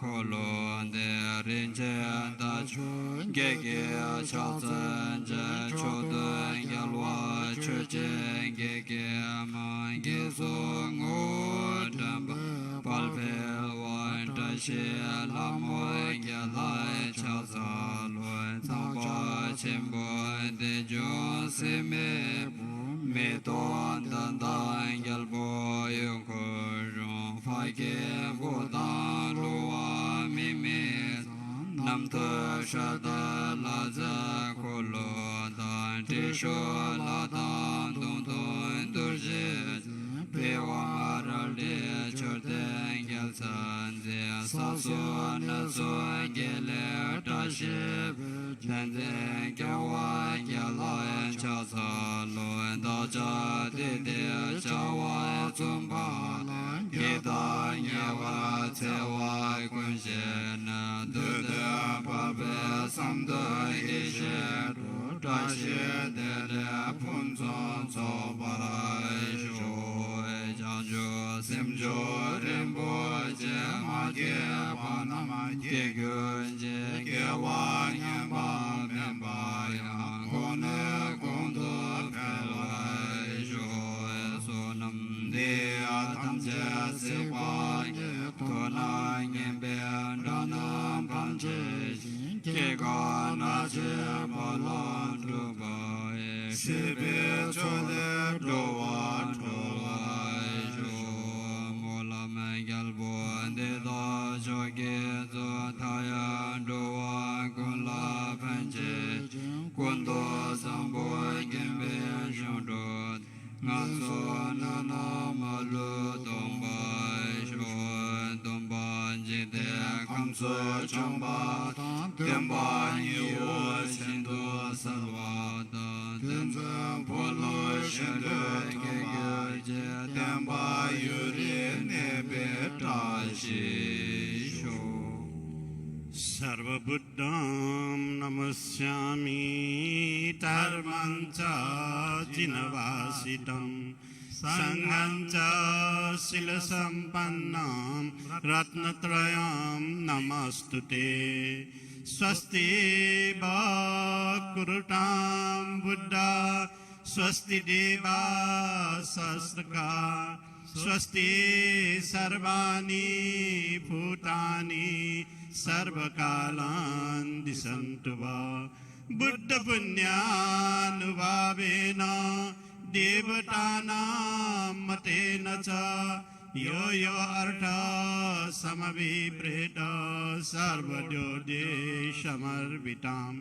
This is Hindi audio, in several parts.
kolon de rinchen da chun gege chao zhen zhe chu den yalwa chu jen gege man ge su ngu den pal pe wan da shi la mo ge lai chao za luan zang ba chen bo de ju si me don dan dan yal bo yung ko rong phai ke bo dan lu wa mi me nam tơ sha da la za ko lo dan ti sho la dan dong dong du ji pe wa ma ra le chor den yal san ze sa su na su ge le ta shi dan den ge wa ge la cha sa lo da cha de de cha wa zum ba ge da ye wa ce wa kun she na du de pa be sam de ye she du da she de de pun zong zo ba lai shu jang ju sim ju ren bo je ma ge pa na ma ge gun je ge wa yan ba men ba yang ko ne kong du pe lai shu su nam de a tam je se wa ye to na yin be da na pan je ke ga na je ma la du ba ye se be cho le do wa to lai shu mo la ma yal bo de da jo ge zo ta ya do wa kun la pan je kun do sam bo gen be shon do nga so na na ma lu dong ba shu dong ba ji de kam so chang ba tem ba ni wo chen do sa wa da ten za po lo shen de ge ge je tem ba yu ri ne be ta shi shu Sarvabhuddham namasyami dharmancha jinavasitam sanghancha silasampannam ratnatrayam namastute swasti bhakurutam buddha swasti deva sasraka swasti sarvani bhutani sarvakalan disantu va buddha punyānubhavena devatānām matena ca yo yo artha samavipreta sarvadyoje shamarvitam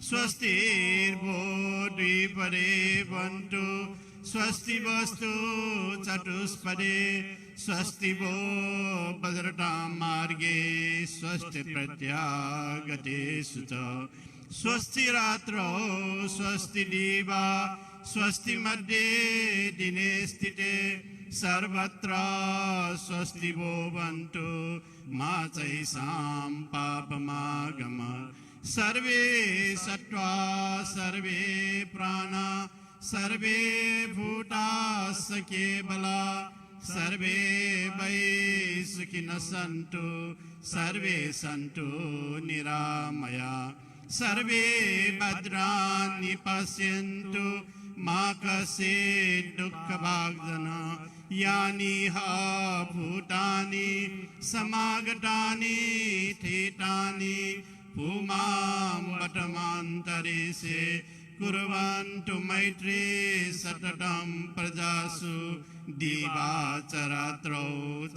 swastir bodhipare vantu swasti vastu chatuspade स्वस्ति वो भद्रतां मार्गे स्वस्ति प्रत्यागतेषु च स्वस्ति रात्रौ स्वस्ति दिवा स्वस्ति मध्ये दिने स्थिते सर्वत्र स्वस्ति वो भवन्तु मा चैषां पापमागम सर्वे सत्त्वा सर्वे प्राणा सर्वे भूता केवला सर्वे वै सुखिनः सन्तु सर्वे सन्तु निरामया सर्वे भद्राणि पश्यन्तु मा कश्चित् दुःखभाग् यानि हा भूतानि समागतानि थेतानि पुमां वटमान्तरिषे कुर्वन्तु मैत्री सततं प्रजासु दिवाचरात्रौ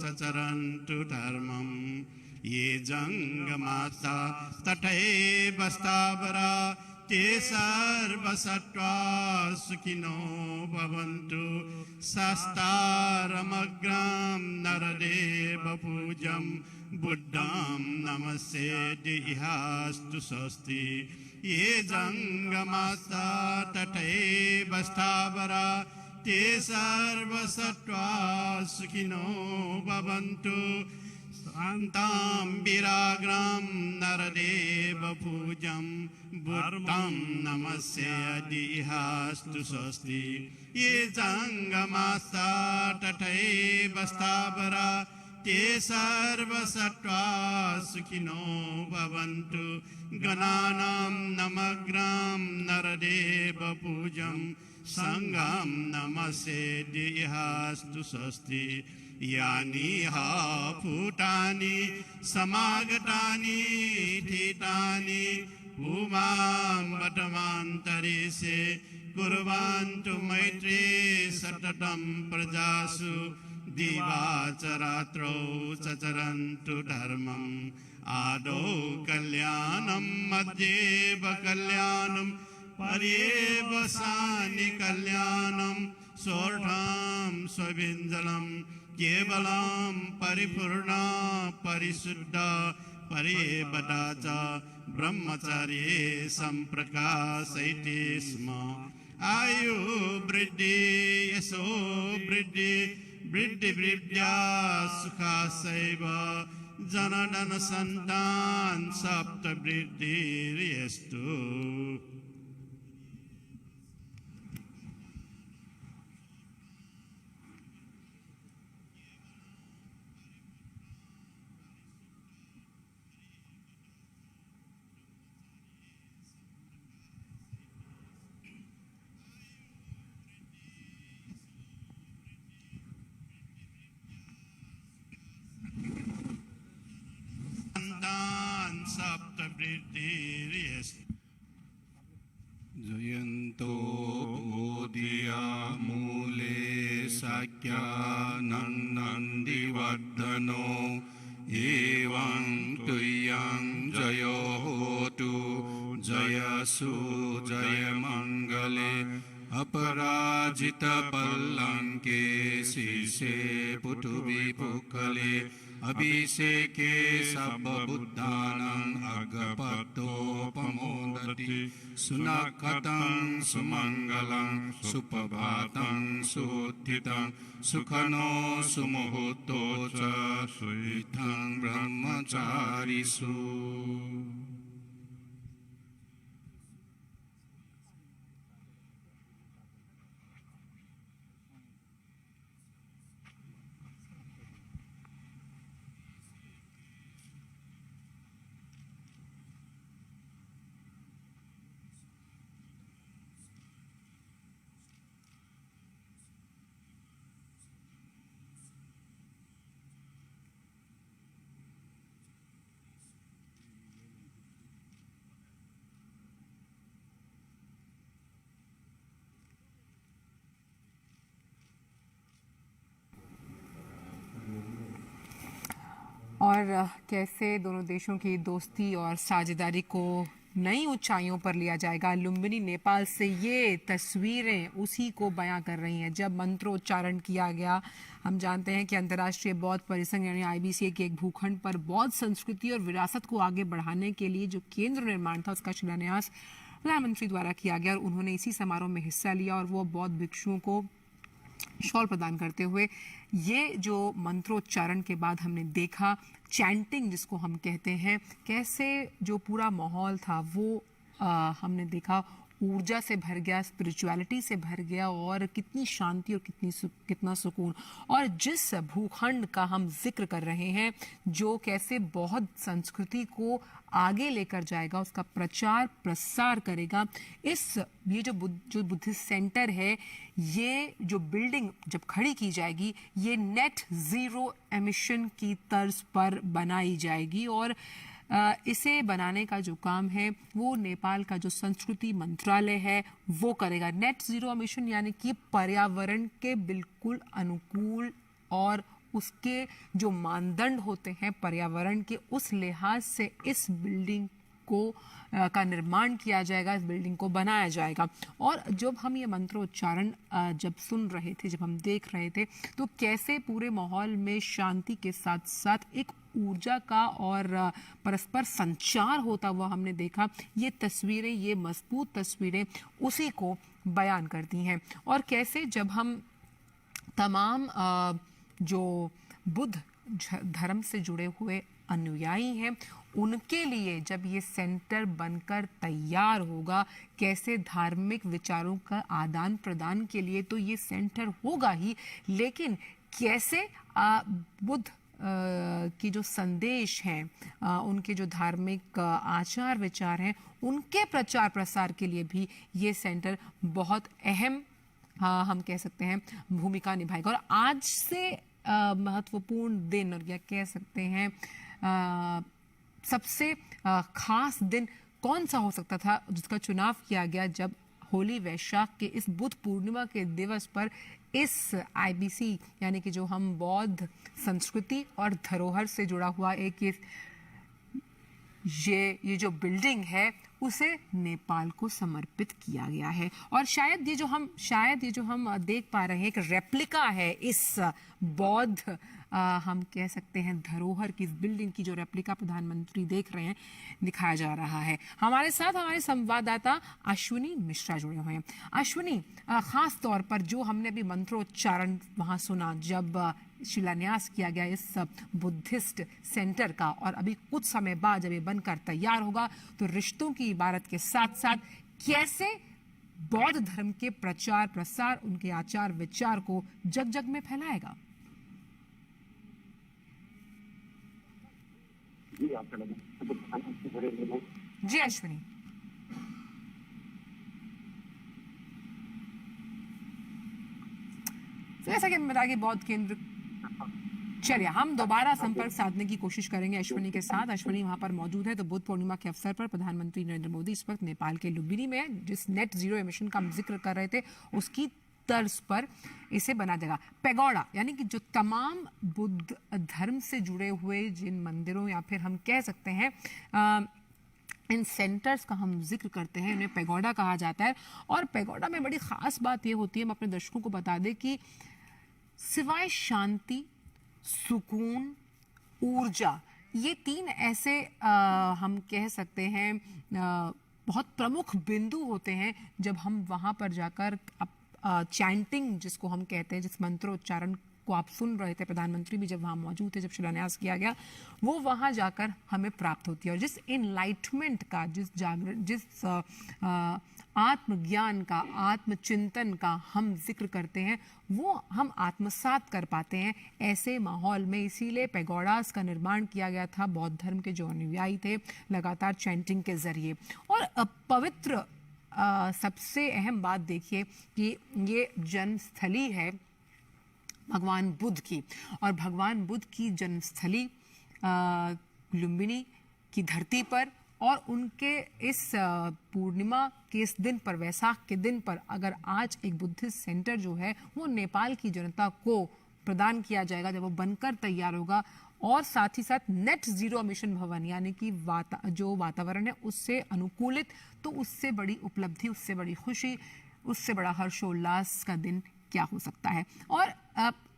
चरन्तु धर्मं ये जङ्गमाता तथैव स्थावरा ते सर्वसत्त्वा सुखिनो भवन्तु शास्तारमग्रं नरदेव पूज्यं बुद्धं नमस्ये इहास्तु स्वस्ति ये जङ्गमाता तथैव स्थावरा ते सर्वसत्त्वा सुखिनो भवन्तु शान्तां विराग्रं नरदेव पूज्यं बुद्धं नमस्ये इहास्तु स्वस्ति ये जङ्गमास्ता तथैव स्थावरा ते सर्वसत्त्वा सुखिनो भवन्तु गणानां नमग्रां नरदेव पूजं संघं नमस्येद्यस्तु स्वस्ति यानि हा भूतानि समागतानि स्थितानि भूमां वर्तमान्तरिक्षे कुर्वन्तु मैत्री सततं प्रजासु दिवाचरात्रौ चरन्तु धर्मम् आदौ कल्याणं मध्येव कल्याणं पर्यवसानि कल्याणं सोढां स्वविञ्जलं केवलं परिपूर्णा परिशुद्धा परिबदा च ब्रह्मचर्ये सम्प्रकाशयति स्म आयु वृद्धि यशो वृद्धि वृद्धि वृद्ध्या सुखासैव जनन संतान सप्त वृद्धिर्यस्तु जयन्तो बोधिया मूले साख्यानं नन्दिवर्धनो एवं तुय्यं जयो होतु जयसु जयमङ्गले अपराजित पल्लङ्के शीर्षे पुटुविपुकले अभिषेके सर्वबुद्धानां अगपतोपमोदति सुनकतं सुमङ्गलं सुप्रभातं सुत्थितं सुखनो सुमुहूर्तो च सुइथं ब्रह्मचारिषु और कैसे दोनों देशों की दोस्ती और साझेदारी को नई ऊंचाइयों पर लिया जाएगा। लुम्बिनी नेपाल से ये तस्वीरें उसी को बयां कर रही हैं। जब मंत्रोच्चारण किया गया, हम जानते हैं कि अंतर्राष्ट्रीय बौद्ध परिसंघ यानी IBCA के एक भूखंड पर बौद्ध संस्कृति और विरासत को आगे बढ़ाने के लिए जो केंद्र निर्माण था उसका शिलान्यास प्रधानमंत्री द्वारा किया गया और उन्होंने इसी समारोह में हिस्सा लिया और वो बौद्ध भिक्षुओं को शॉल प्रदान करते हुए ये जो मंत्रोच्चारण के बाद हमने देखा चैंटिंग जिसको हम कहते हैं, कैसे जो पूरा माहौल था वो हमने देखा ऊर्जा से भर गया, स्पिरिचुअलिटी से भर गया और कितनी शांति और कितना सुकून। और जिस भूखंड का हम जिक्र कर रहे हैं जो कैसे बौद्ध संस्कृति को आगे लेकर जाएगा, उसका प्रचार प्रसार करेगा, ये जो बुद्धिस्ट सेंटर है, ये जो बिल्डिंग जब खड़ी की जाएगी ये नेट ज़ीरो एमिशन की तर्ज पर बनाई जाएगी और इसे बनाने का जो काम है वो नेपाल का जो संस्कृति मंत्रालय है वो करेगा। नेट ज़ीरो एमिशन यानी कि पर्यावरण के बिल्कुल अनुकूल और उसके जो मानदंड होते हैं पर्यावरण के, उस लिहाज से इस बिल्डिंग को का निर्माण किया जाएगा, इस बिल्डिंग को बनाया जाएगा। और जब हम ये मंत्रोच्चारण जब सुन रहे थे, जब हम देख रहे थे, तो कैसे पूरे माहौल में शांति के साथ साथ एक ऊर्जा का और परस्पर संचार होता हुआ हमने देखा। ये तस्वीरें, ये मजबूत तस्वीरें उसी को बयान करती हैं। और कैसे जब हम तमाम जो बुद्ध धर्म से जुड़े हुए अनुयायी हैं उनके लिए जब ये सेंटर बनकर तैयार होगा, कैसे धार्मिक विचारों का आदान प्रदान के लिए तो ये सेंटर होगा ही, लेकिन कैसे बुद्ध की जो संदेश हैं, उनके जो धार्मिक आचार विचार हैं, उनके प्रचार प्रसार के लिए भी ये सेंटर बहुत अहम हम कह सकते हैं भूमिका निभाएगा। और आज से महत्वपूर्ण दिन, और या कह सकते हैं सबसे खास दिन कौन सा हो सकता था जिसका चुनाव किया गया, जब होली वैशाख के इस बुद्ध पूर्णिमा के दिवस पर इस आईबीसी यानी कि जो हम बौद्ध संस्कृति और धरोहर से जुड़ा हुआ एक ये जो बिल्डिंग है उसे नेपाल को समर्पित किया गया है। और शायद ये जो हम देख पा रहे हैं एक रेप्लिका है इस बौद्ध हम कह सकते हैं धरोहर की, इस बिल्डिंग की जो रेप्लिका प्रधानमंत्री देख रहे हैं दिखाया जा रहा है। हमारे साथ हमारे संवाददाता अश्विनी मिश्रा जुड़े हुए हैं। अश्विनी, खास तौर पर जो हमने अभी मंत्रोच्चारण वहां सुना जब शिलान्यास किया गया इस बुद्धिस्ट सेंटर का, और अभी कुछ समय बाद जब ये बनकर तैयार होगा तो रिश्तों की इबारत के साथ साथ कैसे बौद्ध धर्म के प्रचार प्रसार, उनके आचार विचार को जग जग में फैलाएगा। जी अश्विनी। जैसा कि बता कि बौद्ध केंद्र, चलिए हम दोबारा संपर्क साधने की कोशिश करेंगे अश्विनी के साथ। अश्विनी वहां पर मौजूद है। तो बुद्ध पूर्णिमा के अवसर पर प्रधानमंत्री नरेंद्र मोदी इस वक्त नेपाल के लुम्बिनी में जिस नेट जीरो एमिशन का हम जिक्र कर रहे थे उसकी तर्ज पर इसे बना देगा पैगोडा, यानी कि जो तमाम बुद्ध धर्म से जुड़े हुए जिन मंदिरों या फिर हम कह सकते हैं इन सेंटर्स का हम जिक्र करते हैं, उन्हें पैगोडा कहा जाता है। और पैगोडा में बड़ी खास बात यह होती है, हम अपने दर्शकों को बता दें कि सिवाय शांति, सुकून, ऊर्जा, ये तीन ऐसे हम कह सकते हैं बहुत प्रमुख बिंदु होते हैं जब हम वहां पर जाकर चैंटिंग जिसको हम कहते हैं, जिस मंत्रोच्चारण को आप सुन रहे थे, प्रधानमंत्री भी जब वहाँ मौजूद थे जब शिलान्यास किया गया, वो वहाँ जाकर हमें प्राप्त होती है। और जिस इनलाइटमेंट का, जिस जागरण, जिस आत्मज्ञान का, आत्मचिंतन का हम जिक्र करते हैं, वो हम आत्मसात कर पाते हैं ऐसे माहौल में। इसीलिए पैगोडास का निर्माण किया गया था बौद्ध धर्म के जो अनुयायी थे लगातार चैंटिंग के जरिए। और पवित्र सबसे अहम बात देखिए कि ये जन्मस्थली है भगवान बुद्ध की, और भगवान बुद्ध की जन्मस्थली लुम्बिनी की धरती पर, और उनके इस पूर्णिमा के इस दिन पर, वैशाख के दिन पर, अगर आज एक बुद्धिस्ट सेंटर जो है वो नेपाल की जनता को प्रदान किया जाएगा जब वो बनकर तैयार होगा, और साथ ही साथ नेट जीरो मिशन भवन यानी कि जो वातावरण है उससे अनुकूलित, तो उससे बड़ी उपलब्धि, उससे बड़ी खुशी, उससे बड़ा हर्षोल्लास का दिन क्या हो सकता है। और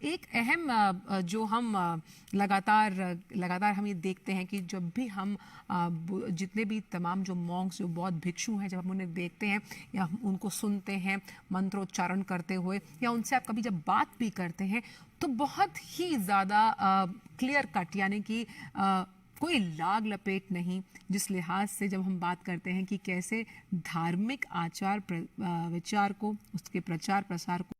एक अहम जो हम लगातार हम ये देखते हैं कि जब भी हम जितने भी तमाम जो मॉन्क्स, जो बौद्ध भिक्षु हैं, जब हम उन्हें देखते हैं या उनको सुनते हैं मंत्रोच्चारण करते हुए, या उनसे आप कभी जब बात भी करते हैं, तो बहुत ही ज़्यादा क्लियर कट, यानी कि कोई लाग लपेट नहीं, जिस लिहाज से जब हम बात करते हैं कि कैसे धार्मिक आचार विचार को, उसके प्रचार प्रसार को